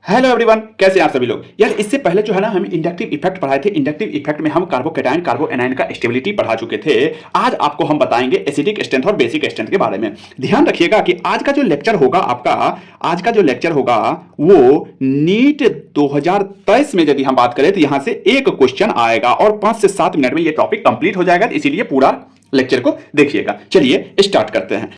Hello everyone, कैसे हैं आप सभी लोग। यार इससे पहले जो है ना हम इंडक्टिव इफेक्ट पढ़ाए थे। इंडक्टिव इफेक्ट में हम कार्बोकैटायन कार्बो एनायन का स्टेबिलिटी पढ़ा चुके थे। आज आपको हम बताएंगे एसिडिक स्ट्रेंथ और बेसिक स्ट्रेंथ के बारे में। ध्यान रखिएगा कि आज का जो लेक्चर होगा वो नीट 2023 में यदि हम बात करें तो यहां से एक क्वेश्चन आएगा और 5 से 7 मिनट में ये टॉपिक कंप्लीट हो जाएगा। इसीलिए पूरा लेक्चर को देखिएगा। चलिए स्टार्ट करते हैं।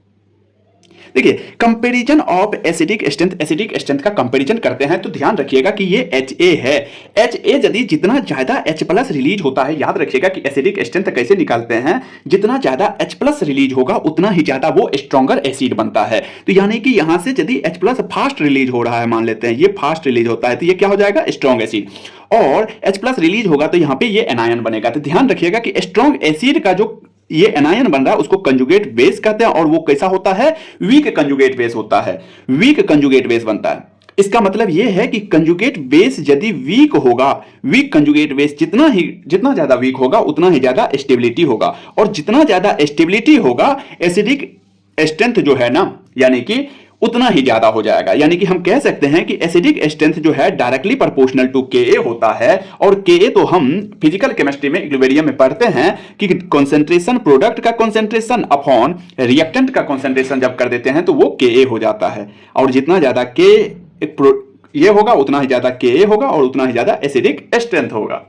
देखिए, कंपैरिजन ऑफ एसिडिक स्ट्रेंथ का कंपैरिजन करते हैं तो ध्यान रखिएगा कि ये HA है। HA यदि जितना ज्यादा H+ रिलीज होता है, याद रखिएगा कि एसिडिक स्ट्रेंथ कैसे निकालते हैं, जितना ज्यादा H+ रिलीज होगा उतना ही ज्यादा वो स्ट्रॉन्गर एसिड बनता है। तो यानी कि यहां से यदि H+ फास्ट रिलीज हो रहा है, मान लेते हैं ये फास्ट रिलीज होता है, तो ये क्या हो जाएगा, स्ट्रॉन्ग एसिड। और H+ रिलीज होगा तो यहां पे ये एनायन बनेगा। तो ध्यान रखिएगा कि स्ट्रॉन्ग एसिड का जो ये एनायन बन रहा है उसको कंजुगेट बेस कहते हैं, और वो कैसा होता है, वीक कंजुगेट बेस होता है, वीक कंजुगेट बेस बनता है। इसका मतलब ये है कि कंजुगेट बेस यदि वीक होगा, वीक कंजुगेट बेस जितना ज्यादा वीक होगा उतना ही ज्यादा स्टेबिलिटी होगा, और जितना ज्यादा स्टेबिलिटी होगा एसिडिक स्ट्रेंथ जो है ना, यानी कि उतना ही ज्यादा हो जाएगा। यानी कि हम कह सकते हैं कि एसिडिक स्ट्रेंथ जो है डायरेक्टली प्रोपोर्शनल टू Ka होता है। और Ka तो हम फिजिकल केमिस्ट्री में इक्विलिब्रियम में पढ़ते हैं कि कंसंट्रेशन, प्रोडक्ट का कंसंट्रेशन अपॉन रिएक्टेंट का कंसंट्रेशन जब कर देते हैं तो वो Ka हो जाता है। और जितना ज्यादा ये होगा उतना ही ज्यादा Ka होगा और उतना ही ज्यादा एसिडिक स्ट्रेंथ होगा।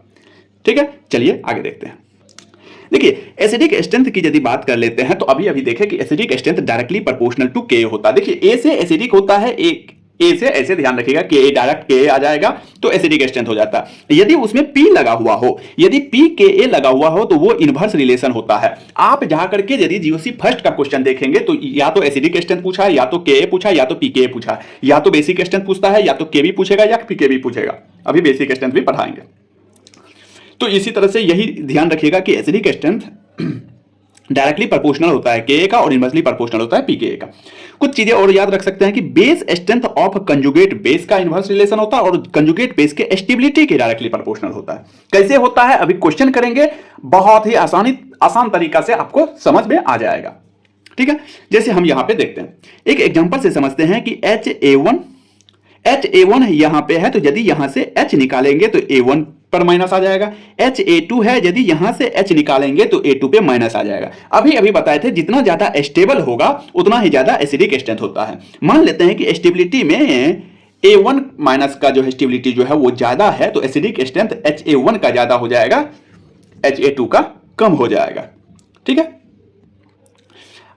ठीक है, चलिए आगे देखते हैं। देखिए, एसिडिक स्ट्रेंथ की यदि बात कर लेते हैं तो अभी देखें कि acidic strength directly proportional to Ka होता है। देखिए, ए से एसिडिक होता है, एक ए से ऐसे ध्यान रखिएगा कि ए डायरेक्ट Ka आ जाएगा तो एसिडिक स्ट्रेंथ हो जाता है। यदि उसमें P लगा हुआ हो, यदि pKa लगा हुआ हो तो वो इनवर्स रिलेशन होता है। आप जा करके यदि जीओसी फर्स्ट का क्वेश्चन देखेंगे तो या तो एसिडिक स्ट्रेंथ पूछा है, या तो Ka पूछा, या तो pKa पूछा, या तो बेसिक स्ट्रेंथ पूछता है, या तो Kb पूछेगा या pKb पूछेगा। अभी बेसिक स्ट्रेंथ भी पढ़ाएंगे। तो इसी तरह से यही ध्यान रखिएगा कि एसिडिक स्ट्रेंथ डायरेक्टली प्रोपोर्शनल होता है Ka का और इनवर्सली प्रोपोर्शनल होता है pKa का। कुछ चीजें और याद रख सकते हैं कि base strength of conjugate base का इनवर्स रिलेशन होता है और कंजुगेट बेस के स्टेबिलिटी के डायरेक्टली प्रोपोर्शनल होता है। कैसे होता है अभी क्वेश्चन करेंगे, बहुत ही आसान तरीका से आपको समझ में आ जाएगा। ठीक है, जैसे हम यहां पे देखते हैं, एक एग्जांपल से समझते हैं कि HA1 यहां पे है, तो यदि यहां से H निकालेंगे तो A1 पर माइनस आ जाएगा। HA2 है, यदि यहां से H निकालेंगे तो A2 पे माइनस आ जाएगा। अभी बताए थे जितना ज्यादा स्टेबल होगा उतना ही ज्यादा एसिडिक स्ट्रेंथ होता है। मान लेते हैं कि स्टेबिलिटी में A1 माइनस का जो स्टेबिलिटी जो है वो ज्यादा है, तो एसिडिक स्ट्रेंथ HA1 का ज्यादा हो जाएगा, HA2 का कम हो जाएगा। ठीक है,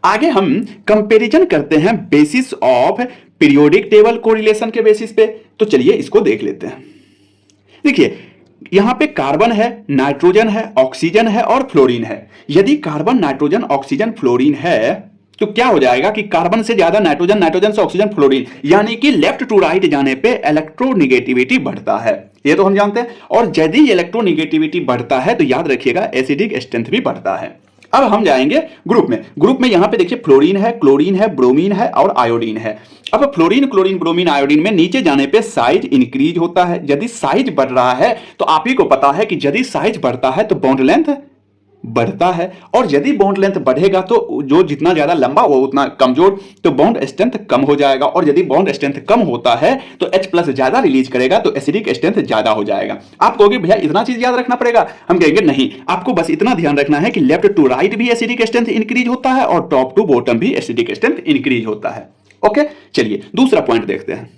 आगे हम कंपैरिजन करते हैं basis of periodic table correlation के बेसिस पे। तो चलिए इसको देख लेते हैं। देखिए, यहां पे कार्बन है, नाइट्रोजन है, ऑक्सीजन है और फ्लोरीन है। यदि कार्बन, नाइट्रोजन, ऑक्सीजन, फ्लोरीन है तो क्या हो जाएगा कि कार्बन से ज्यादा नाइट्रोजन, नाइट्रोजन से ऑक्सीजन, फ्लोरीन, यानी कि लेफ्ट टू राइट जाने पे इलेक्ट्रोनिगेटिविटी बढ़ता है। ये तो हम जानते हैं। और यदि इलेक्ट्रोनिगेटिविटी बढ़ता है तो याद रखिएगा एसिडिक स्ट्रेंथ भी बढ़ता है। अब हम जाएंगे ग्रुप में यहां पे देखिए फ्लोरीन है, क्लोरीन है, ब्रोमीन है और आयोडीन है। अब फ्लोरीन, क्लोरीन, ब्रोमीन, आयोडीन में नीचे जाने पे साइज इंक्रीज होता है। यदि साइज बढ़ रहा है तो आप ही को पता है कि यदि साइज बढ़ता है तो बॉन्ड लेंथ बढ़ता है, और यदि बॉन्ड लेंथ बढ़ेगा तो जो जितना ज्यादा लंबा वो उतना कमजोर, तो बॉन्ड स्ट्रेंथ कम हो जाएगा। और यदि बॉन्ड स्ट्रेंथ कम होता है तो H+ ज्यादा रिलीज करेगा तो एसिडिक स्ट्रेंथ ज्यादा हो जाएगा। आप कहोगे भैया इतना चीज याद रखना पड़ेगा, हम कहेंगे नहीं, आपको बस इतना ध्यान रखना है कि लेफ्ट टू राइट भी एसिडिक स्ट्रेंथ इंक्रीज होता है और टॉप टू बॉटम भी एसिडिक स्ट्रेंथ इंक्रीज होता है। ओके, चलिए दूसरा पॉइंट देखते हैं।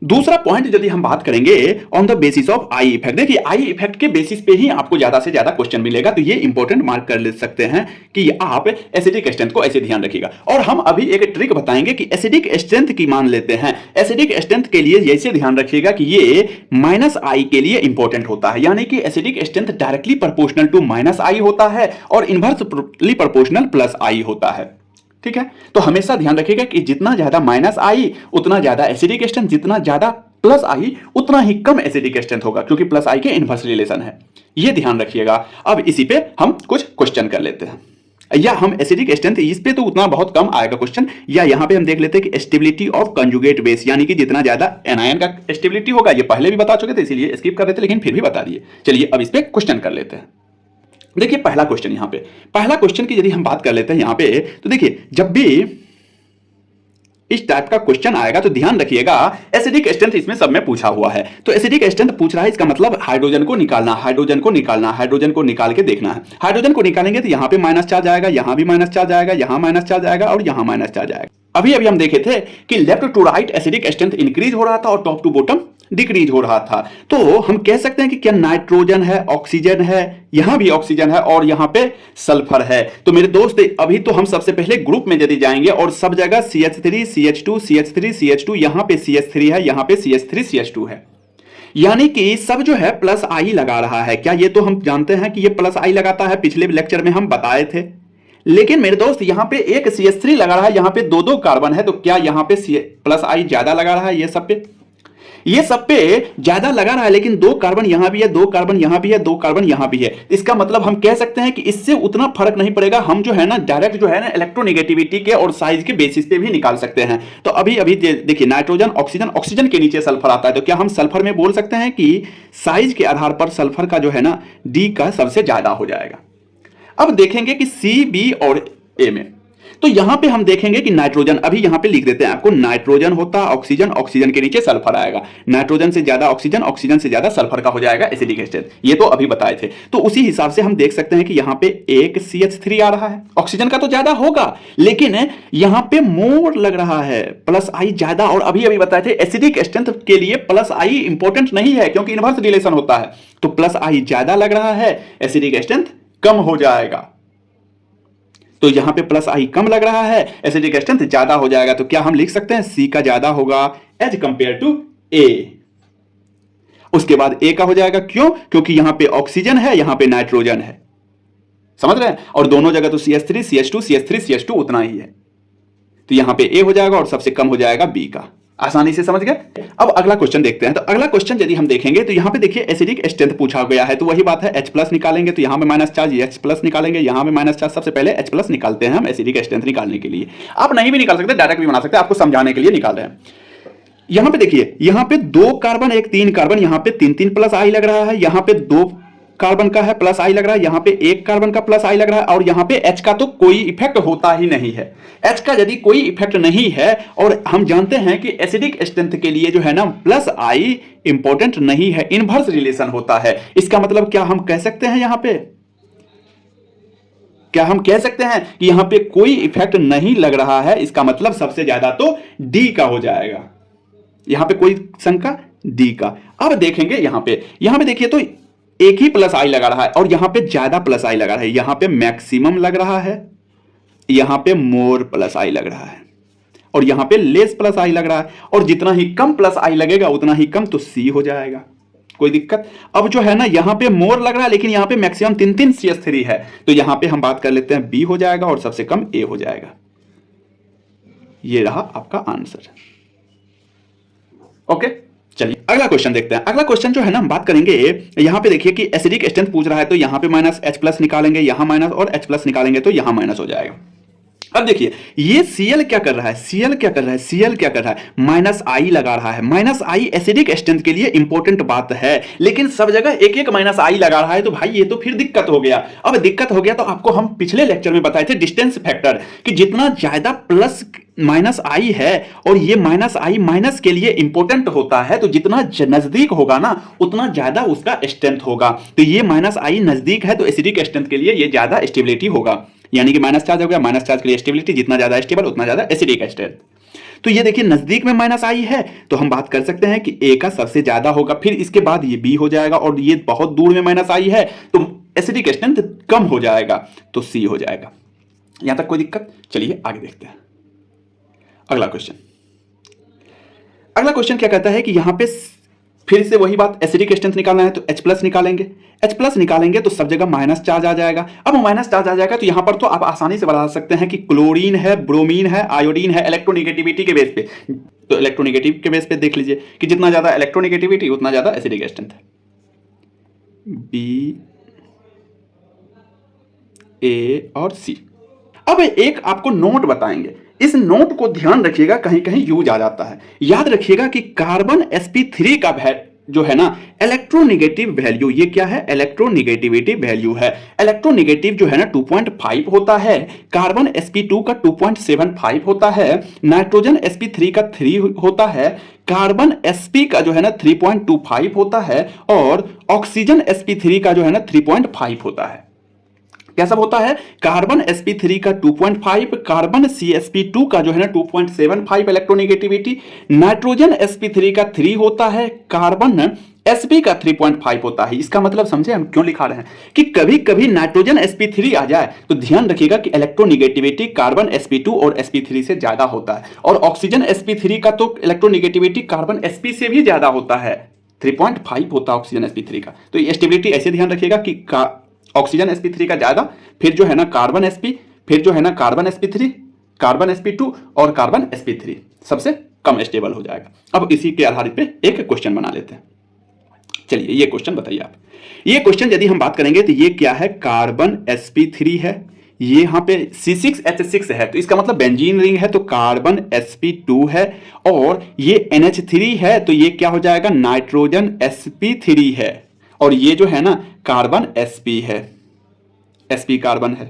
दूसरा पॉइंट यदि हम बात करेंगे on the basis of I effect. देखिए, आई इफेक्ट के बेसिस पे ही आपको ज्यादा से ज्यादा क्वेश्चन मिलेगा, तो ये इंपॉर्टेंट मार्क कर ले सकते हैं कि आप एसिडिक स्ट्रेंथ को ऐसे ध्यान रखिएगा। और हम अभी एक ट्रिक बताएंगे कि एसिडिक स्ट्रेंथ की मान लेते हैं। एसिडिक स्ट्रेंथ के लिए ऐसे ध्यान रखिएगा कि ये -I के लिए इंपॉर्टेंट होता है, यानी कि acidic strength directly proportional to -I होता है और इनवर्सली प्रोपोर्शनल +I होता है। ठीक है, तो हमेशा ध्यान रखिएगा कि जितना ज्यादा -I उतना ज्यादा एसिडिक स्ट्रेंथ, जितना ज्यादा +I उतना ही कम एसिडिक स्ट्रेंथ होगा, क्योंकि +I के इनवर्स रिलेशन है। ये ध्यान रखिएगा। अब इसी पे हम कुछ क्वेश्चन कर लेते हैं, या हम एसिडिक स्ट्रेंथ इस पे तो उतना बहुत कम आएगा क्वेश्चन, या यहां पे हम देख लेते हैं कि स्टेबिलिटी ऑफ कंजुगेट बेस, यानी कि जितना ज्यादा एनायन का स्टेबिलिटी होगा। ये पहले भी बता चुके थे इसीलिए स्किप कर रहे थे, लेकिन फिर भी बता दिए। चलिए अब इस पे क्वेश्चन कर लेते हैं। देखिए पहला क्वेश्चन, यहां पे पहला क्वेश्चन की यदि हम बात कर लेते हैं यहां पे, तो देखिए जब भी इस टाइप का क्वेश्चन आएगा तो ध्यान रखिएगा एसिडिक स्ट्रेंथ इसमें सब में पूछा हुआ है। तो एसिडिक स्ट्रेंथ पूछ रहा है, इसका मतलब हाइड्रोजन को निकालना, हाइड्रोजन को निकालना, हाइड्रोजन को निकाल के देखना है। हाइड्रोजन को निकालेंगे तो यहाँ पे माइनस चार्ज आएगा, यहाँ भी माइनस चार्ज आएगा, यहाँ माइनस चार्ज आएगा और यहाँ माइनस चार्ज आएगा। अभी अभी हम देखे थे कि left to right acidic strength increase हो रहा था और टॉप टू बॉटम डिक्रीज हो रहा था। तो हम कह सकते हैं कि क्या नाइट्रोजन है, ऑक्सीजन है, यहां भी ऑक्सीजन है और यहां पे सल्फर है। तो मेरे दोस्त अभी तो हम सबसे पहले ग्रुप में यदि जाएंगे और सब जगह CH3 CH2 CH3 CH2, यहां पे CH3 है, यहां पे CH3 CH2 है, यानी कि सब जो है प्लस आई लगा रहा है। क्या ये तो हम जानते हैं कि ये प्लस आई लगाता है, पिछले लेक्चर में हम बताए थे। लेकिन मेरे दोस्त यहां पे एक CH3 लगा रहा है, यहां पे दो दो कार्बन है, तो क्या यहां पे प्लस आई ज्यादा लगा रहा है? ये सब पे ज्यादा लगा रहा है, लेकिन दो कार्बन यहां भी है, दो कार्बन यहां भी है, दो कार्बन यहां भी है। इसका मतलब हम कह सकते हैं कि इससे उतना फर्क नहीं पड़ेगा। हम जो है ना डायरेक्ट जो है ना इलेक्ट्रोनेगेटिविटी के और साइज के बेसिस पे भी निकाल सकते हैं। तो अभी अभी देखिए नाइट्रोजन, ऑक्सीजन, ऑक्सीजन के नीचे सल्फर आता है, तो क्या हम सल्फर में बोल सकते हैं कि साइज के आधार पर सल्फर का जो है ना डी का सबसे ज्यादा हो जाएगा। अब देखेंगे कि सी, बी और ए में, तो यहां पे हम देखेंगे कि नाइट्रोजन, अभी यहां पे लिख देते हैं आपको, नाइट्रोजन होता ऑक्सीजन, ऑक्सीजन के नीचे सल्फर आएगा, नाइट्रोजन से ज्यादा ऑक्सीजन, ऑक्सीजन से ज्यादा सल्फर का हो जाएगा एसिडिक स्ट्रेंथ। ये तो अभी बताए थे। तो उसी हिसाब से हम देख सकते हैं कि यहां पे एक CH3 आ रहा है, ऑक्सीजन का तो ज्यादा होगा लेकिन यहां पे मोर लग रहा है, प्लस आई ज्यादा। और अभी अभी बताए थे एसिडिक स्ट्रेंथ के लिए प्लस आई इंपॉर्टेंट नहीं है क्योंकि इनवर्स रिलेशन होता है। तो प्लस आई ज्यादा लग रहा है, एसिडिक स्ट्रेंथ कम हो जाएगा। तो यहां पे प्लस आई कम लग रहा है, एसिडिक स्ट्रेंथ ज्यादा हो जाएगा। तो क्या हम लिख सकते हैं सी का ज्यादा होगा एज कंपेयर टू ए। उसके बाद ए का हो जाएगा, क्यों? क्योंकि यहां पे ऑक्सीजन है, यहां पे नाइट्रोजन है, समझ रहे हैं? और दोनों जगह तो CH3 CH2 CH3 CH2 उतना ही है, तो यहां पे ए हो जाएगा और सबसे कम हो जाएगा बी का। आसानी से समझ गए। अब अगला क्वेश्चन देखते हैं। तो अगला क्वेश्चन यदि हम देखेंगे तो यहां पे देखिए एसिडिक स्ट्रेंथ पूछा गया है, तो वही बात है H+ निकालेंगे तो यहां पे माइनस चार्ज, H+ निकालेंगे यहां पे माइनस चार्ज। सबसे पहले H+ निकालते हैं हम एसिडिक स्ट्रेंथ निकालने के लिए। आप नहीं भी निकाल सकते, डायरेक्ट भी बना सकते हैं, आपको समझाने के लिए निकाल रहे हैं। यहां पे देखिए, यहां पे दो कार्बन, एक तीन कार्बन, यहां पे तीन तीन प्लस आई लग रहा है, यहां पे दो कार्बन का है प्लस आई लग रहा है, यहां पे एक कार्बन का प्लस आई लग रहा है और यहां पे H का तो कोई इफेक्ट होता ही नहीं है। H का यदि कोई इफेक्ट नहीं है, और हम जानते हैं कि एसिडिक स्ट्रेंथ के लिए जो है ना प्लस आई इंपॉर्टेंट नहीं है, इनवर्स रिलेशन होता है। इसका मतलब क्या हम कह सकते हैं यहां पे, क्या हम कह सकते हैं कि यहां पे कोई इफेक्ट नहीं लग रहा है? इसका मतलब सबसे ज्यादा तो डी का हो जाएगा। यहां पे कोई शंका? डी का। अब देखेंगे यहां पे देखिए तो एक ही प्लस आई लगा रहा है और यहां पे ज्यादा प्लस आई लगा रहा है, यहां पे मैक्सिमम लग रहा है, यहां पे मोर प्लस आई लग रहा है और यहां पे लेस प्लस आई लग रहा है। और जितना ही कम प्लस आई लगेगा उतना ही कम, तो सी हो जाएगा। कोई दिक्कत? अब जो है ना यहां पे मोर लग रहा है लेकिन यहां पे मैक्सिमम तीन तीन CH3 है, तो यहां पे हम बात कर लेते हैं बी हो जाएगा और सबसे कम ए हो जाएगा। ये रहा आपका आंसर। ओके, चलिए अगला क्वेश्चन देखते हैं। अगला क्वेश्चन जो है ना हम बात करेंगे, यहां पे देखिए कि एसिडिक स्ट्रेंथ पूछ रहा है, तो यहां पे माइनस H+ निकालेंगे, यहां माइनस और H+ निकालेंगे तो यहां माइनस हो जाएगा। अब देखिए ये Cl क्या कर रहा है, Cl क्या कर रहा है, Cl क्या कर रहा है, माइनस आई लगा रहा है। माइनस आई एसिडिक स्ट्रेंथ के लिए इंपॉर्टेंट बात है, लेकिन सब जगह एक एक माइनस आई लगा रहा है, तो भाई ये तो फिर दिक्कत हो गया। अब दिक्कत हो गया तो आपको हम पिछले लेक्चर में बताए थे डिस्टेंस फैक्टर, कि जितना ज्यादा प्लस माइनस आई है और ये माइनस आई माइनस के लिए इंपॉर्टेंट होता है, तो जितना नजदीक होगा ना उतना ज्यादा उसका स्ट्रेंथ होगा। तो ये माइनस आई नजदीक है तो एसिडिक स्ट्रेंथ के लिए ये ज्यादा स्टेबिलिटी होगा, यानी कि माइनस चार्ज हो गया, माइनस चार्ज के लिए स्टेबिलिटी, जितना ज्यादा स्टेबल उतना ज्यादा एसिडिक स्ट्रेंथ। तो ये देखिए नजदीक में माइनस आई है तो हम बात कर सकते हैं कि ए का सबसे ज्यादा होगा, फिर इसके बाद ये बी हो जाएगा, और ये बहुत दूर में माइनस आई है तो एसिडिक स्ट्रेंथ कम हो जाएगा, तो सी हो जाएगा। यहां तक कोई दिक्कत? चलिए आगे देखते हैं अगला क्वेश्चन क्या कहता है कि यहां पे फिर से वही बात, एसिडिक स्ट्रेंथ निकालना है तो H+ निकालेंगे, H+ निकालेंगे तो सब जगह माइनस चार्ज आ जाएगा। अब माइनस चार्ज आ जाएगा तो यहां पर तो आप आसानी से बता सकते हैं कि क्लोरीन है, ब्रोमीन है, आयोडीन है, इलेक्ट्रोनेगेटिविटी के बेस पे। तो इलेक्ट्रोनेगेटिव के बेस पे देख लीजिए कि जितना ज्यादा इलेक्ट्रोनेगेटिविटी उतना ज्यादा एसिडिक स्ट्रेंथ है। बी, ए और सी। अब एक आपको नोट बताएंगे, इस नोट को ध्यान रखिएगा, कहीं कहीं यूज आ जाता है। याद रखिएगा कि कार्बन sp3 का जो है ना इलेक्ट्रोनेगेटिव वैल्यू, ये क्या है, इलेक्ट्रोनेगेटिविटी वैल्यू है। इलेक्ट्रोनेगेटिव जो है ना 2.5 होता है, कार्बन sp2 का 2.75 होता है, नाइट्रोजन sp3 का 3 होता है, कार्बन sp का जो है ना 3.25 होता है, और ऑक्सीजन sp3 का जो है ना 3.5 होता है। क्या सब होता है, कार्बन sp3 का 2.5, कार्बन csp2 का जो है ना 2.75 इलेक्ट्रोनेगेटिविटी, नाइट्रोजन sp3 का 3 होता है, कार्बन sp का 3.5 होता है। इसका मतलब समझे हम क्यों लिखा रहे हैं कि कभी कभी नाइट्रोजन sp3 आ जाए तो ध्यान रखिएगा कि इलेक्ट्रोनेगेटिविटी कार्बन sp2 और sp3 से ज्यादा होता है, और ऑक्सीजन sp3 का तो इलेक्ट्रोनेगेटिविटी कार्बन sp से भी ज्यादा होता है, 3.5 होता है ऑक्सीजन sp3 का। तो ये स्टेबिलिटी ऐसे ध्यान रखिएगा कि ऑक्सीजन sp3 का ज्यादा, फिर जो है ना कार्बन sp, फिर जो है ना कार्बन sp3, कार्बन sp2 और कार्बन sp3 सबसे कम स्टेबल हो जाएगा। अब इसी के आधारित पे एक क्वेश्चन बना लेते हैं। चलिए ये क्वेश्चन बताइए आप। ये क्वेश्चन यदि हम बात करेंगे तो ये क्या है, कार्बन sp3 है, ये यहां पे C6H6 है, तो इसका मतलब बेंजीन रिंग है, तो कार्बन sp2 है, और ये NH3 है, तो ये क्या हो जाएगा, नाइट्रोजन sp3 है, और ये जो है ना कार्बन sp है, sp कार्बन है,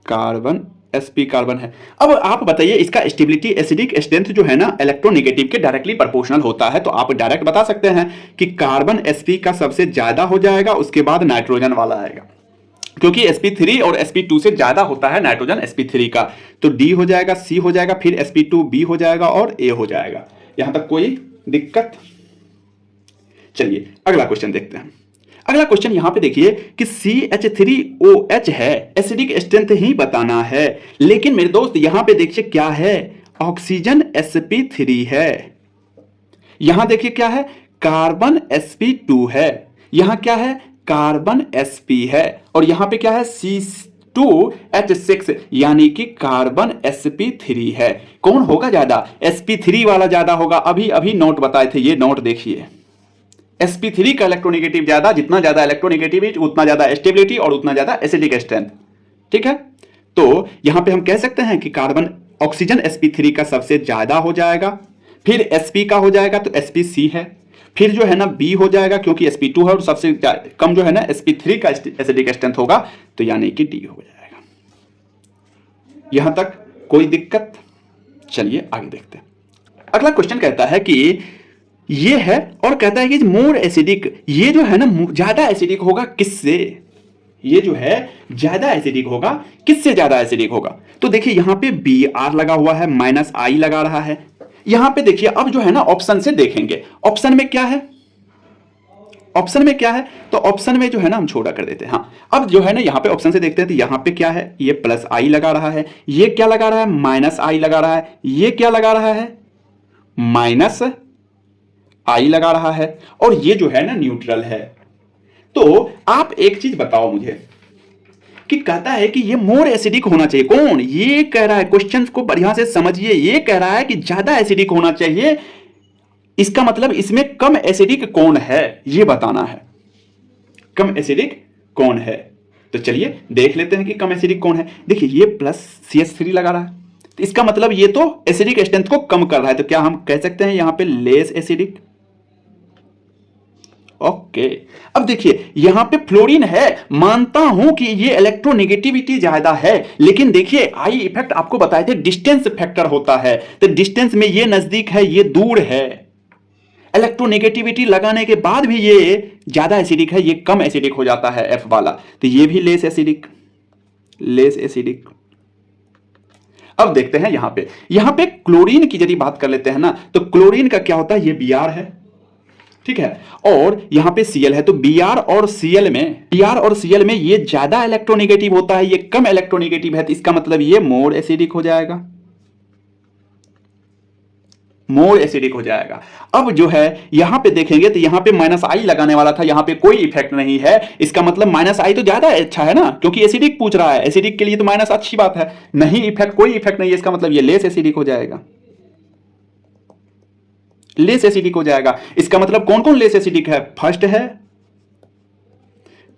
कार्बन sp कार्बन है। अब आप बताइए इसका स्टेबिलिटी एसिडिक स्ट्रेंथ जो है ना इलेक्ट्रोनेगेटिव के डायरेक्टली प्रोपोर्शनल होता है, तो आप डायरेक्ट बता सकते हैं कि कार्बन sp का सबसे ज्यादा हो जाएगा, उसके बाद नाइट्रोजन वाला आएगा, क्योंकि sp3 और sp2 से ज्यादा होता है नाइट्रोजन sp3 का, तो D हो जाएगा, C हो जाएगा, फिर sp2 B हो जाएगा और A हो जाएगा। यहां तक कोई दिक्कत? चलिए अगला क्वेश्चन देखते हैं। अगला क्वेश्चन यहां पे देखिए कि CH3OH है, एसिडिक स्ट्रेंथ ही बताना है, लेकिन मेरे दोस्त यहां पे देखिए क्या है, ऑक्सीजन sp3 है, यहां देखिए क्या है, कार्बन sp2 है, यहां क्या है, कार्बन sp है, और यहां पे क्या है, C2H6 यानी कि कार्बन sp3 है। कौन होगा ज्यादा, sp3 वाला ज्यादा होगा, अभी अभी नोट बताए थे, ये नोट देखिए, sp3 का इलेक्ट्रोनेगेटिव ज्यादा, जितना ज्यादा इलेक्ट्रोनेगेटिविटी उतना ज्यादा स्टेबिलिटी और उतना ज्यादा एसिडिक स्ट्रेंथ, ठीक है। तो यहां पे हम कह सकते हैं कि कार्बन ऑक्सीजन sp3 का सबसे ज्यादा हो जाएगा, फिर sp का हो जाएगा तो spc है, फिर जो है ना b हो जाएगा क्योंकि sp2 है, और सबसे कम जो है ना sp3 का एसिडिक स्ट्रेंथ होगा, तो यानी कि d हो जाएगा। यहां तक कोई दिक्कत? चलिए आगे देखते हैं। अगला क्वेश्चन कहता है कि ये है, और कहता है कि मोर एसिडिक, ये जो है ना ज्यादा एसिडिक होगा किससे, ये जो है ज्यादा एसिडिक होगा किससे, ज्यादा एसिडिक होगा। तो देखिए यहां पे Br लगा हुआ है, -I लगा रहा है, यहां पे देखिए अब जो है ना ऑप्शन से देखेंगे, ऑप्शन में क्या है, ऑप्शन में क्या है, तो ऑप्शन में जो है ना हम छोड़ा कर देते हैं। हाँ अब जो है ना यहाँ पे ऑप्शन से देखते हैं, तो यहाँ पे क्या है, ये +I लगा रहा है, ये क्या लगा रहा है, -I लगा रहा है, ये क्या लगा रहा है, -I लगा रहा है, और ये जो है ना न्यूट्रल है। तो आप एक चीज बताओ मुझे कि कहता है कि ये मोर एसिडिक होना चाहिए, कौन, ये कह रहा है, क्वेश्चन को बढ़िया से समझिए, ये कह रहा है कि ज्यादा एसिडिक होना चाहिए, इसका मतलब इसमें कम एसिडिक कौन है ये बताना है, कम एसिडिक कौन है। तो चलिए देख लेते हैं कि कम एसिडिक कौन है। देखिए ये +CH3 लगा रहा है, तो इसका मतलब ये तो एसिडिक स्ट्रेंथ को कम कर रहा है, तो क्या हम कह सकते हैं यहां पे लेस एसिडिक। ओके अब देखिए यहां पे फ्लोरीन है, मानता हूं कि ये इलेक्ट्रोनेगेटिविटी ज्यादा है, लेकिन देखिए आई इफेक्ट आपको बताए थे डिस्टेंस फैक्टर होता है, तो डिस्टेंस में ये नजदीक है ये दूर है, इलेक्ट्रोनेगेटिविटी लगाने के बाद भी ये ज्यादा एसिडिक है, ये कम एसिडिक हो जाता है F वाला, तो ये भी लेस एसिडिक, लेस एसिडिक। अब देखते हैं यहां पे क्लोरीन की यदि बात कर लेते हैं ना, तो क्लोरीन का क्या होता है, ये Br है, ठीक है, और यहां पे Cl है, तो Br और Cl में ये ज्यादा इलेक्ट्रोनेगेटिव होता है, ये कम इलेक्ट्रोनेगेटिव है, तो इसका मतलब ये मोर एसिडिक हो जाएगा, मोर एसिडिक हो जाएगा। अब जो है यहां पे देखेंगे तो यहां पे -I लगाने वाला था, यहां पे कोई इफेक्ट नहीं है, इसका मतलब -I तो ज्यादा अच्छा है ना, क्योंकि एसिडिक पूछ रहा है, एसिडिक के लिए तो माइनस अच्छी बात है, नहीं इफेक्ट, कोई इफेक्ट नहीं है, इसका मतलब ये लेस एसिडिक हो जाएगा, लेस एसिडिक हो जाएगा। इसका मतलब कौन कौन लेस एसिडिक है, फर्स्ट है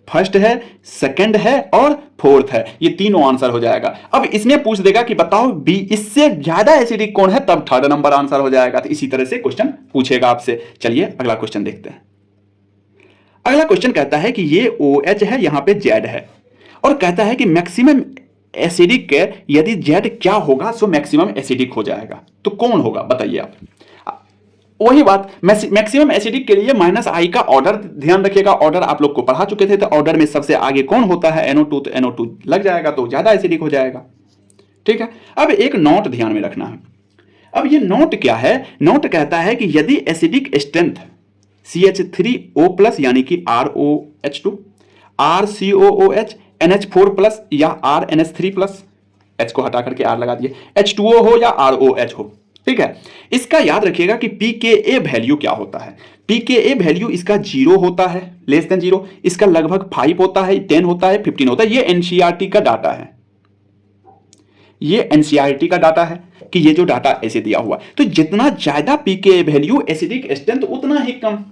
फर्स्ट है, सेकंड है और फोर्थ है, ये तीनों आंसर हो जाएगा। अब इसमें पूछ देगा कि बताओ बी इससे ज्यादा एसिडिक कौन है, तब थर्ड नंबर आंसर हो जाएगा। तो इसी तरह से क्वेश्चन पूछेगा आपसे। चलिए अगला क्वेश्चन देखते हैं। अगला क्वेश्चन कहता है कि ये OH है, यहां पे Z है, और कहता है कि मैक्सिमम एसिडिक यदि Z क्या होगा सो मैक्सिमम एसिडिक हो जाएगा। तो कौन होगा बताइए आप। वही बात, मैक्सिमम एसिडिक के लिए -I का ऑर्डर ध्यान रखिएगा। ऑर्डर आप लोग को पढ़ा चुके थे, तो ऑर्डर में सबसे आगे कौन होता है, NO2, तो NO2 लग जाएगा, तो ज्यादा एसिडिक हो जाएगा। ठीक है, अब एक नोट ध्यान में रखना है। अब ये नोट क्या है, नोट कहता है कि यदि एसिडिक स्ट्रेंथ CH3O+ यानी कि ROH2, RCOOH, NH4+ या RNH3+, H को हटा करके R लगा दिए, H2O हो या ROH हो। ठीक है, इसका याद रखिएगा कि pKa वैल्यू क्या होता है। pKa वैल्यू इसका 0 होता है, लेस देन 0, इसका लगभग 5 होता है, 10 होता है, 15 होता है। ये NCERT का डाटा है, ये NCERT का डाटा है कि ये जो डाटा ऐसे दिया हुआ। तो जितना ज्यादा pKa वैल्यू एसिडिक स्ट्रेंथ उतना ही कम।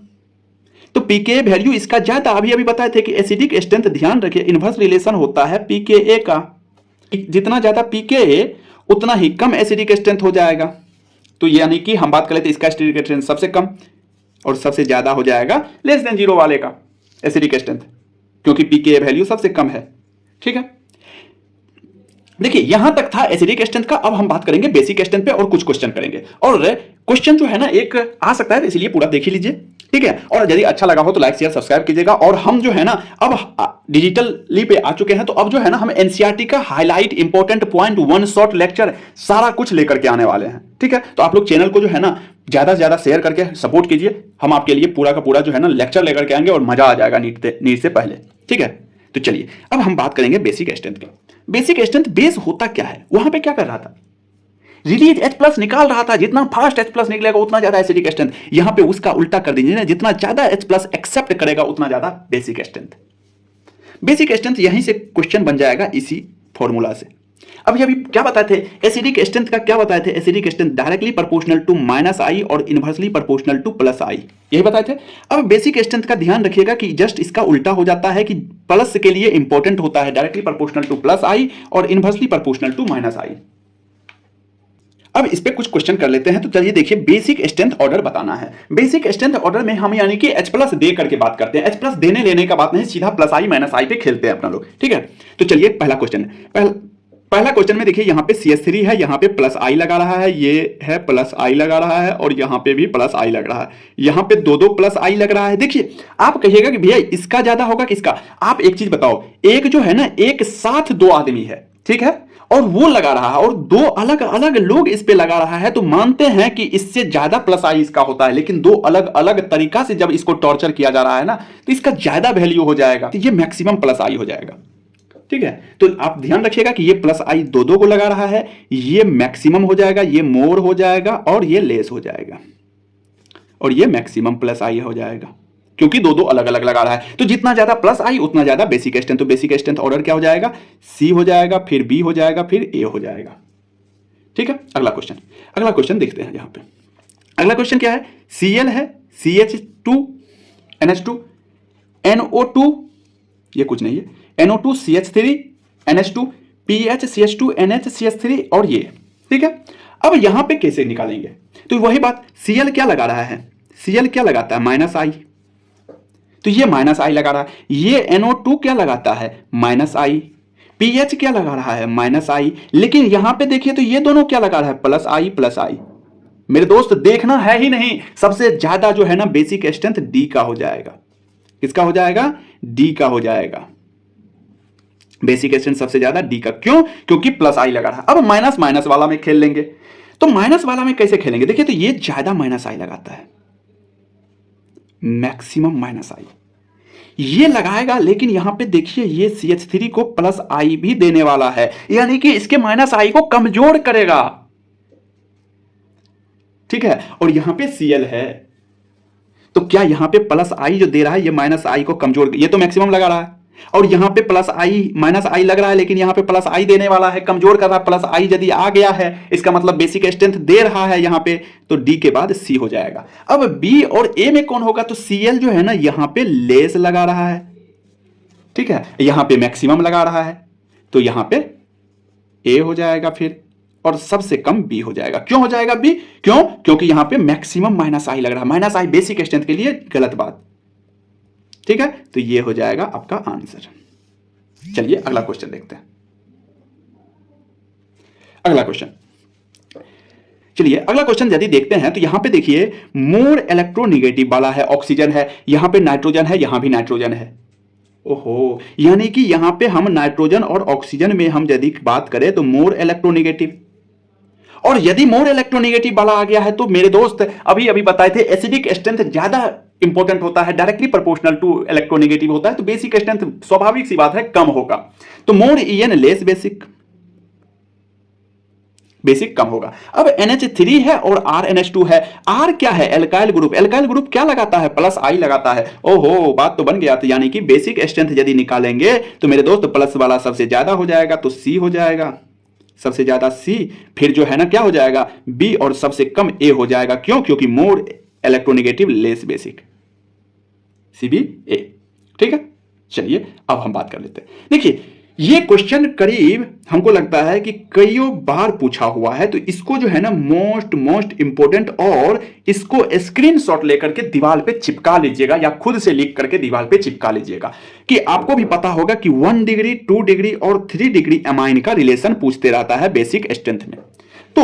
तो pKa वैल्यू इसका ज्यादा, अभी बताए थे कि एसिडिक स्ट्रेंथ, ध्यान रखिए इनवर्स रिलेशन होता है pKa का, जितना ज्यादा pKa उतना ही कम एसिडिक स्ट्रेंथ हो जाएगा। तो यानी कि हम बात कर लेते इसका एसिडिक स्ट्रेंथ सबसे कम और सबसे ज्यादा हो जाएगा लेस देन 0 वाले का एसिडिक स्ट्रेंथ, क्योंकि pKa वैल्यू सबसे कम है। ठीक है, देखिए यहां तक था एसिडिक स्ट्रेंथ का। अब हम बात करेंगे बेसिक स्ट्रेंथ पे और कुछ क्वेश्चन करेंगे। और क्वेश्चन जो है ना एक आ सकता है, इसलिए पूरा देख ही लीजिए। ठीक है, और यदि अच्छा लगा हो तो लाइक शेयर सब्सक्राइब कीजिएगा। और हम जो है ना अब डिजिटली पे आ चुके हैं, तो अब जो है ना हम NCERT का highlight, important point, one shot lecture सारा कुछ लेकर के आने वाले हैं। ठीक है, तो आप लोग चैनल को जो है ना ज्यादा से ज्यादा शेयर करके सपोर्ट कीजिए। हम आपके लिए पूरा का पूरा जो है ना लेक्चर लेकर के आएंगे और मजा आ जाएगा नीट से पहले। ठीक है, तो चलिए अब हम बात करेंगे बेसिक स्ट्रेंथ की। बेसिक स्ट्रेंथ बेस होता क्या है, वहां पे क्या कर रहा था, रिलीज H+ निकाल रहा था। जितना फास्ट H+ निकलेगा उतना ज्यादा एसिडिक स्ट्रेंथ। यहां पे उसका उल्टा कर दीजिए ना, जितना ज्यादा H+ एक्सेप्ट करेगा उतना ज्यादा बेसिक स्ट्रेंथ। बेसिक स्ट्रेंथ यहीं से क्वेश्चन बन जाएगा इसी फॉर्मूला से। अभी क्या बताए थे एसिडिक स्ट्रेंथ का, क्या बताए थे, acidic strength directly proportional to -I और इनवर्सली प्रोपोर्शनल टू +I, यही बताए थे। अब बेसिक स्ट्रेंथ का ध्यान रखिएगा कि जस्ट इसका उल्टा हो जाता है कि प्लस के लिए इंपॉर्टेंट होता है डायरेक्टली प्रोपोर्शनल टू +I और इनवर्सली प्रोपोर्शनल टू -I। अब इस पे कुछ क्वेश्चन कर लेते हैं। तो चलिए देखिए, बेसिक स्ट्रेंथ ऑर्डर बताना है। बेसिक स्ट्रेंथ ऑर्डर में हम यानी कि H+ दे करके बात करते हैं। H+ देने लेने का बात नहीं, सीधा +I -I पे खेलते हैं अपना लोग। ठीक है, तो चलिए पहला क्वेश्चन, पहला क्वेश्चन में देखिए यहाँ पे CH3 है, यहाँ पे +I लगा रहा है, ये है +I लगा रहा है, और यहाँ पे भी +I लग रहा है, यहाँ पे दो +I लग रहा है। देखिए आप कहिएगा कि भैया इसका ज्यादा होगा किसका। आप एक चीज बताओ, एक जो है ना एक साथ दो आदमी है, ठीक है, और वो लगा रहा है और दो अलग अलग लोग इस पे लगा रहा है, तो मानते हैं कि इससे ज्यादा +I इसका होता है। लेकिन दो अलग अलग तरीका से जब इसको टॉर्चर किया जा रहा है ना, तो इसका ज्यादा वैल्यू हो जाएगा, तो ये मैक्सिमम +I हो जाएगा। ठीक है, तो आप ध्यान रखिएगा कि ये +I दो को लगा रहा है, ये मैक्सिमम हो जाएगा, ये मोर हो जाएगा, और ये लेस हो जाएगा, और ये मैक्सिमम +I हो जाएगा, क्योंकि दो अलग अलग लगा रहा है। तो जितना ज्यादा +I उतना ज्यादा बेसिक स्ट्रेंथ। तो बेसिक स्ट्रेंथ ऑर्डर क्या हो जाएगा, C हो जाएगा, फिर B हो जाएगा, फिर A हो जाएगा। ठीक है, अगला क्वेश्चन देखते हैं। यहां पे अगला क्वेश्चन क्या है, Cl है, CH2 NH2 NO2, ये कुछ नहीं है, NO2 CH3 NH2 PH CH2 NH CH3 और ये। ठीक है, अब यहां पे कैसे निकालेंगे, तो वही बात, Cl क्या लगा रहा है, Cl क्या लगाता है -I, तो ये -I लगा रहा है। ये NO2 क्या लगाता है -I, PH क्या लगा रहा है -I, लेकिन यहां पे देखिए तो ये दोनों क्या लगा रहा है +I। मेरे दोस्त देखना है ही नहीं, सबसे ज्यादा जो है ना बेसिक स्ट्रेंथ D का हो जाएगा। किसका हो जाएगा, D का हो जाएगा। बेसिक स्ट्रेंथ सबसे ज्यादा D का, क्यों, क्योंकि +I लगा रहा है। अब माइनस वाला में खेल लेंगे, तो माइनस वाला में कैसे खेलेंगे, देखिए तो ये ज्यादा -I लगाता है, मैक्सिमम -I ये लगाएगा, लेकिन यहां पे देखिए ये CH3 को +I भी देने वाला है, यानी कि इसके -I को कमजोर करेगा। ठीक है, और यहां पे Cl है, तो क्या यहां पे +I जो दे रहा है ये -I को कमजोर, ये तो मैक्सिमम लगा रहा है, और यहां पे -I लग रहा है, लेकिन यहां पे +I देने वाला है, कमजोर कर रहा है। +I यदि आ गया है, इसका मतलब बेसिक स्ट्रेंथ दे रहा है यहां पे, तो D के बाद C हो जाएगा। अब B और A में कौन होगा, तो Cl जो है ना यहां पे लेस लगा रहा है, ठीक है, यहां पे मैक्सिमम लगा रहा है तो यहां पे ए हो जाएगा फिर, और सबसे कम बी हो जाएगा। क्यों हो जाएगा बी? क्यों? क्योंकि यहां पे मैक्सिमम माइनस आई लग रहा है। माइनस आई बेसिक स्ट्रेंथ के लिए गलत बात। ठीक है, तो ये हो जाएगा आपका आंसर। चलिए अगला क्वेश्चन देखते हैं। अगला क्वेश्चन, चलिए अगला क्वेश्चन यदि देखते हैं तो यहां पे देखिए मोर इलेक्ट्रोनेगेटिव वाला है, ऑक्सीजन है, यहां पे नाइट्रोजन है, यहां भी नाइट्रोजन है। ओहो, यानी कि यहां पे हम नाइट्रोजन और ऑक्सीजन में हम यदि बात करें तो मोर इलेक्ट्रोनेगेटिव, और यदि मोर इलेक्ट्रोनेगेटिव वाला आ गया है तो मेरे दोस्त अभी अभी बताए थे एसिडिक स्ट्रेंथ ज्यादा इंपॉर्टेंट होता है, डायरेक्टली प्रोपोर्शनल टू इलेक्ट्रोनेगेटिव होता है, तो बेसिक स्ट्रेंथ स्वाभाविक सी बात है कम होगा। तो मोर EN लेस बेसिक, बेसिक कम होगा। अब NH3 है और RNH2 है। R क्या है? Alkyl group. एल्काइल ग्रुप क्या लगाता है? प्लस आई लगाता है। ओहो, बात तो बन गया। तो यानी कि बेसिक स्ट्रेंथ यदि निकालेंगे तो मेरे दोस्त प्लस वाला सबसे ज्यादा हो जाएगा, तो C हो जाएगा, सबसे ज्यादा C। फिर जो है ना क्या हो जाएगा? B, और सबसे कम A हो जाएगा। क्यों? क्योंकि more electronegative less basic, CBA। ठीक है, चलिए अब हम बात कर लेते हैं। देखिए ये क्वेश्चन करीब हमको लगता है कि कई बार पूछा हुआ है, तो इसको जो है ना मोस्ट इंपोर्टेंट, और इसको स्क्रीनशॉट लेकर के दीवार पे चिपका लीजिएगा या खुद से लिख करके दीवार पे चिपका लीजिएगा, कि आपको भी पता होगा कि 1 डिग्री 2 डिग्री और 3 डिग्री अमाइन का रिलेशन पूछते रहता है बेसिक स्ट्रेंथ में। तो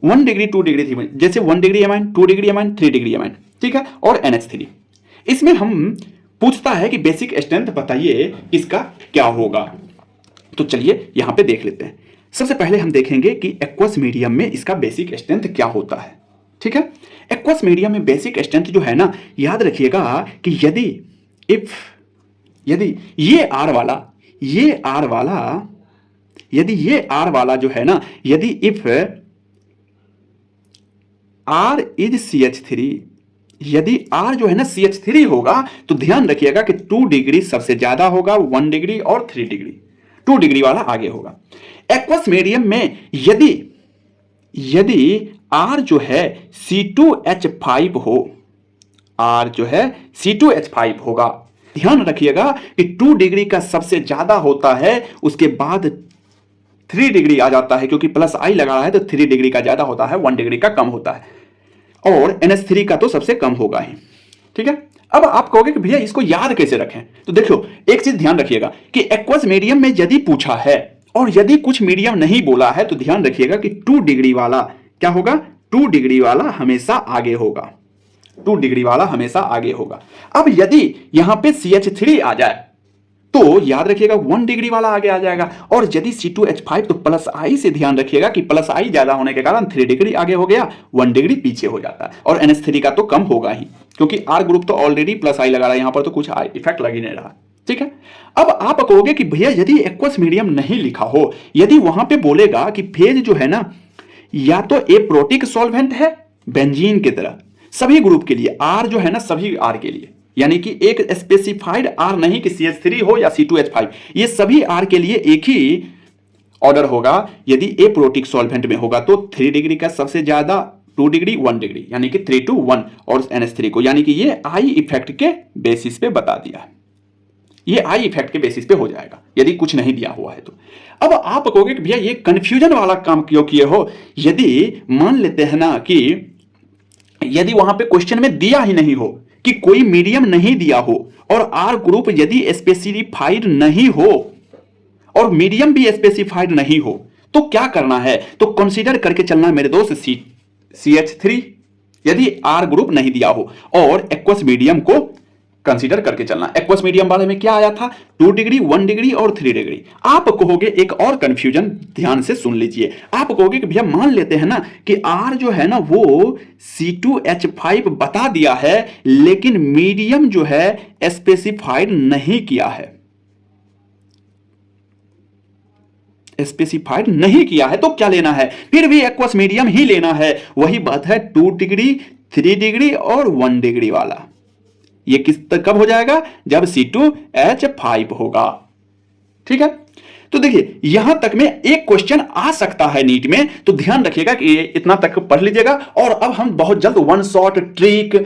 1 डिग्री 2 डिग्री, जैसे 1 degree amine, 2 degree amine, 3 degree amine, ठीक है, और NH3, इसमें हम पूछता है कि बेसिक स्ट्रेंथ बताइए इसका क्या होगा। तो चलिए यहां पे देख लेते हैं। सबसे पहले हम देखेंगे कि एक्वस मीडियम में इसका बेसिक स्ट्रेंथ क्या होता है। ठीक है, एक्वस मीडियम में बेसिक स्ट्रेंथ जो है ना, याद रखिएगा कि यदि ये R वाला जो है ना, यदि इफ R इज CH3, यदि R जो है ना CH3 होगा, तो ध्यान रखिएगा कि 2 डिग्री सबसे ज्यादा होगा, 1 डिग्री और 3 डिग्री, 2 डिग्री वाला आगे होगा। एक्वस मीडियम में यदि R जो है C2H5 हो, R जो है C2H5 होगा, ध्यान रखिएगा कि 2 डिग्री का सबसे ज्यादा होता है, उसके बाद 3 डिग्री आ जाता है, क्योंकि प्लस आई लगा रहा है तो 3 डिग्री का ज्यादा होता है, 1 डिग्री का कम होता है, और NH3 का तो सबसे कम होगा ही। ठीक है, अब आप कहोगे कि भैया इसको याद कैसे रखें, तो देखो एक चीज ध्यान रखिएगा कि एक्वस मीडियम में यदि पूछा है और यदि कुछ मीडियम नहीं बोला है, तो ध्यान रखिएगा कि 2 डिग्री वाला क्या होगा? 2 डिग्री वाला हमेशा आगे होगा, 2 डिग्री वाला हमेशा आगे होगा। अब यदि यहां पे CH3 आ जाए तो याद रखिएगा 1 डिग्री वाला आगे आ जाएगा, और यदि C2H5 तो प्लस आई से ध्यान रखिएगा कि प्लस आई ज्यादा होने के कारण 3 डिग्री आगे हो गया, 1 डिग्री पीछे हो जाता है, और NH3 का तो कम होगा ही, क्योंकि R ग्रुप तो ऑलरेडी प्लस आई लगा रहा है, यहां पर तो कुछ इफेक्ट लग ही नहीं रहा। ठीक है, अब आप कहोगे कि भैया यदि एक्वस मीडियम नहीं लिखा हो, यदि वहां पे बोलेगा कि फेज जो है ना या तो एप्रोटिक सॉल्वेंट है बेंजीन की तरह सभी ग्रुप के लिए, R जो है ना सभी R के लिए, यानी कि एक स्पेसिफाइड R नहीं कि CH3 हो या C2H5, ये सभी R के लिए एक ही ऑर्डर होगा। यदि एप्रोटिक सॉल्वेंट में होगा तो 3 डिग्री का सबसे ज्यादा, 2 डिग्री 1 डिग्री, यानी कि 3 to 1, और NH3 को, यानी कि ये आई इफेक्ट के बेसिस पे बता दिया, ये आई इफेक्ट के बेसिस पे हो जाएगा यदि कुछ नहीं दिया हुआ है तो। अब आप कहोगे कि भैया ये कंफ्यूजन वाला काम क्यों किए हो? यदि मान लेते हैं ना कि यदि वहां पे क्वेश्चन में दिया ही नहीं हो कि कोई मीडियम नहीं दिया हो, और R ग्रुप यदि स्पेसिफाइड नहीं हो और मीडियम भी स्पेसिफाइड नहीं हो, तो क्या करना है? तो कंसीडर करके चलना मेरे दोस्त CH3 यदि R ग्रुप नहीं दिया हो, और एक्वस मीडियम को कंसीडर करके चलना। एक्वस मीडियम वाले में क्या आया था? 2 डिग्री 1 डिग्री और 3 डिग्री। आप कहोगे एक और कंफ्यूजन, ध्यान से सुन लीजिए, आप कहोगे कि भैया मान लेते हैं ना कि R जो है ना वो C2H5 बता दिया है, लेकिन मीडियम जो है स्पेसिफाइड नहीं किया है, स्पेसिफाइड नहीं किया है, तो क्या लेना है? फिर भी एक्वस मीडियम ही लेना है। वही बात है 2 डिग्री 3 डिग्री और 1 डिग्री वाला, ये किस तक कब हो जाएगा? जब C2H5 होगा। ठीक है, तो देखिए यहां तक में एक क्वेश्चन आ सकता है नीट में, तो ध्यान रखिएगा कि इतना तक पढ़ लीजिएगा। और अब हम बहुत जल्द one shot trick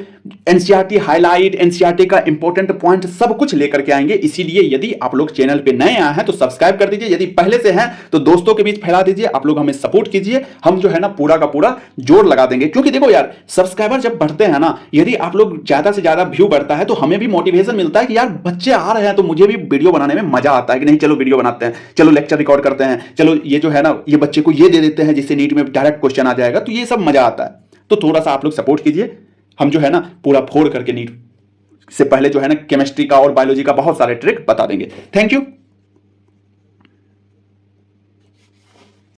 NCERT highlight, NCERT का इंपॉर्टेंट पॉइंट सब कुछ लेकर के आएंगे। इसीलिए यदि आप लोग चैनल पे नए आए हैं तो सब्सक्राइब कर दीजिए, यदि पहले से हैं तो दोस्तों के बीच फैला दीजिए। आप लोग हमें सपोर्ट कीजिए, हम जो है ना पूरा का पूरा जोर लगा देंगे। क्योंकि देखो यार, सब्सक्राइबर जब बढ़ते हैं ना, यदि आप लोग ज्यादा से ज्यादा व्यू बढ़ता है तो हमें भी मोटिवेशन मिलता है कि यार बच्चे आ रहे हैं तो मुझे भी वीडियो बनाने में मजा आता है कि नहीं, चलो वीडियो बनाते हैं, चलो लेक्चर रिकॉर्ड करते हैं, चलो ये जो है ना ये बच्चे को ये दे देते हैं जिससे नीट में डायरेक्ट क्वेश्चन आ जाएगा। तो ये सब मजा आता है। तो थोड़ा सा आप लोग सपोर्ट कीजिए, हम जो है ना पूरा फोड़ करके नीट से पहले जो है ना केमिस्ट्री का और बायोलॉजी का बहुत सारे ट्रिक बता देंगे। Thank you.